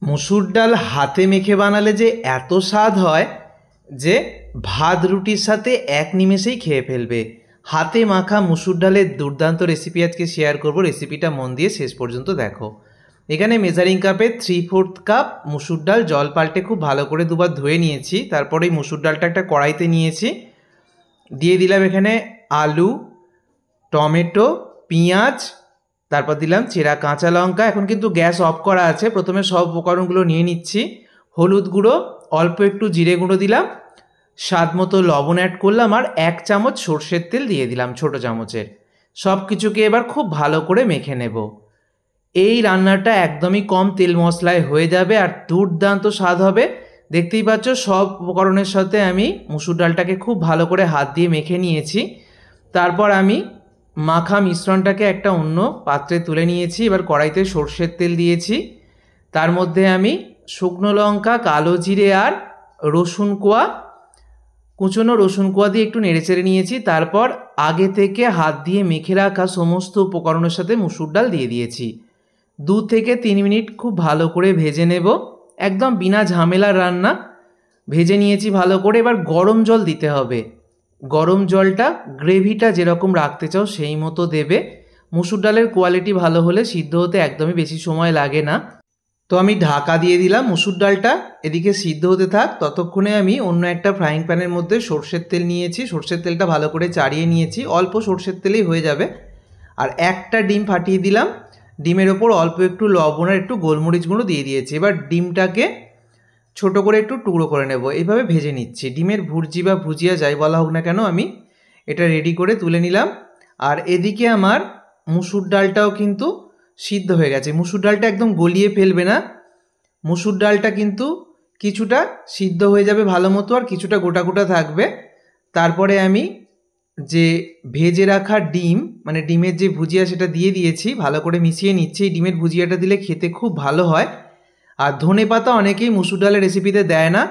মুসুর ডাল হাতে মেখে বানালে যে এত স্বাদ হয় যে ভাত রুটির সাথে এক নিমেষেই খেয়ে ফেলবে। হাতে মাখা মুসুর ডালের দুর্দান্ত রেসিপি আজকে শেয়ার করব। রেসিপিটা মন দিয়ে শেষ পর্যন্ত দেখো। এখানে মেজারিং কাপে 3/4 কাপ মুসুর ডাল জল পাল্টে খুব ভালো করে দুবার ধুয়ে নিয়েছি। তারপরে এই মুসুর ডালটা একটা কড়াইতে নিয়েছি, দিয়ে দিলাম এখানে আলু, টমেটো, পেঁয়াজ, তারপর দিলাম চেরা কাঁচা লঙ্কা। এখন কিন্তু গ্যাস অফ করা আছে। প্রথমে সব উপকরণগুলো নিয়ে নিচ্ছি। হলুদ গুঁড়ো, অল্প একটু জিরে গুঁড়ো দিলাম, স্বাদ মতো লবণ অ্যাড করলাম, আর 1 চামচ সর্ষের তেল দিয়ে দিলাম ছোটো চামচের। সব কিছুকে এবার খুব ভালো করে মেখে নেব। এই রান্নাটা একদমই কম তেল মশলায় হয়ে যাবে আর দুর্দান্ত স্বাদ হবে। দেখতেই পাচ্ছ সব উপকরণের সাথে আমি মুসুর ডালটাকে খুব ভালো করে হাত দিয়ে মেখে নিয়েছি। তারপর আমি মাখা মিশ্রণটাকে একটা অন্য পাত্রে তুলে নিয়েছি। এবার কড়াইতে সর্ষের তেল দিয়েছি। তার মধ্যে আমি শুকনো লঙ্কা, কালো জিরে আর রসুন কোয়া, কুচনো রসুন কোয়া দিয়ে একটু নেড়েচেড়ে নিয়েছি। তারপর আগে থেকে হাত দিয়ে মেখে রাখা সমস্ত উপকরণের সাথে মুসুর ডাল দিয়ে দিয়েছি। 2 থেকে 3 মিনিট খুব ভালো করে ভেজে নেব, একদম বিনা ঝামেলার রান্না। ভেজে নিয়েছি ভালো করে। এবার গরম জল দিতে হবে। গরম জলটা গ্রেভিটা যেরকম রাখতে চাও সেই মতো দেবে। মুসুর ডালের কোয়ালিটি ভালো হলে সিদ্ধ হতে একদমই বেশি সময় লাগে না। তো আমি ঢাকা দিয়ে দিলাম। মুসুর ডালটা এদিকে সিদ্ধ হতে থাক। ততক্ষণে আমি অন্য একটা ফ্রাইং প্যানের মধ্যে সর্ষের তেল নিয়েছি। সর্ষের তেলটা ভালো করে চাড়িয়ে নিয়েছি। অল্প সর্ষের তেলেই হয়ে যাবে। আর একটা ডিম ফাটিয়ে দিলাম। ডিমের ওপর অল্প একটু লবণ আর একটু গোলমরিচ গুঁড়ো দিয়ে দিয়েছি। এবার ডিমটাকে ছোট করে একটু টুকরো করে নেব। এইভাবে ভেজে নিচ্ছি। ডিমের ভুর্জি বা ভুজিয়া যাই বলা হোক না কেন, আমি এটা রেডি করে তুলে নিলাম। আর এদিকে আমার মুসুর ডালটাও কিন্তু সিদ্ধ হয়ে গেছে। মুসুর ডালটা একদম গলিয়ে ফেলবে না। মুসুর ডালটা কিন্তু কিছুটা সিদ্ধ হয়ে যাবে ভালো মতো, আর কিছুটা গোটা গোটা থাকবে। তারপরে আমি যে ভেজে রাখা ডিম, মানে ডিমের যে ভুজিয়া, সেটা দিয়ে দিয়েছি। ভালো করে মিশিয়ে নিচ্ছি। এই ডিমের ভুজিয়াটা দিলে খেতে খুব ভালো হয়। আর ধনেপাতা অনেকেই মুসুর ডালের রেসিপিতে দেয় না।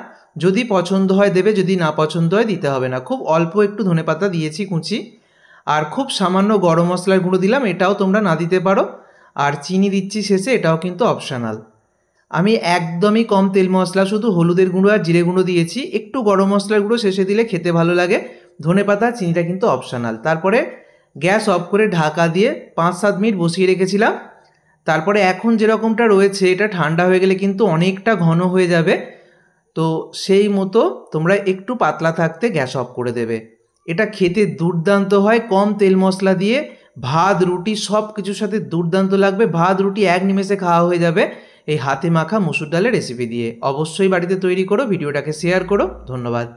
যদি পছন্দ হয় দেবে, যদি না পছন্দ হয় দিতে হবে না। খুব অল্প একটু ধনেপাতা দিয়েছি কুচি, আর খুব সামান্য গরম মশলার গুঁড়ো দিলাম, এটাও তোমরা না দিতে পারো। আর চিনি দিচ্ছি শেষে, এটাও কিন্তু অপশনাল। আমি একদমই কম তেল মশলা, শুধু হলুদের গুঁড়ো আর জিরে গুঁড়ো দিয়েছি। একটু গরম মশলার গুঁড়ো শেষে দিলে খেতে ভালো লাগে। ধনেপাতা, চিনিটা কিন্তু অপশনাল। তারপরে গ্যাস অফ করে ঢাকা দিয়ে 5-7 মিনিট বসিয়ে রেখেছিলাম। তারপরে এখন যেরকমটা রয়েছে, এটা ঠান্ডা হয়ে গেলে কিন্তু অনেকটা ঘন হয়ে যাবে। তো সেই মতো তোমরা একটু পাতলা থাকতে গ্যাস অফ করে দেবে। এটা খেতে দুর্দান্ত হয়, কম তেল মশলা দিয়ে। ভাত রুটি সব কিছুর সাথে দুর্দান্ত লাগবে। ভাত রুটি এক নিমেষে খাওয়া হয়ে যাবে এই হাতে মাখা মুসুর ডালের রেসিপি দিয়ে। অবশ্যই বাড়িতে তৈরি করো, ভিডিওটাকে শেয়ার করো। ধন্যবাদ।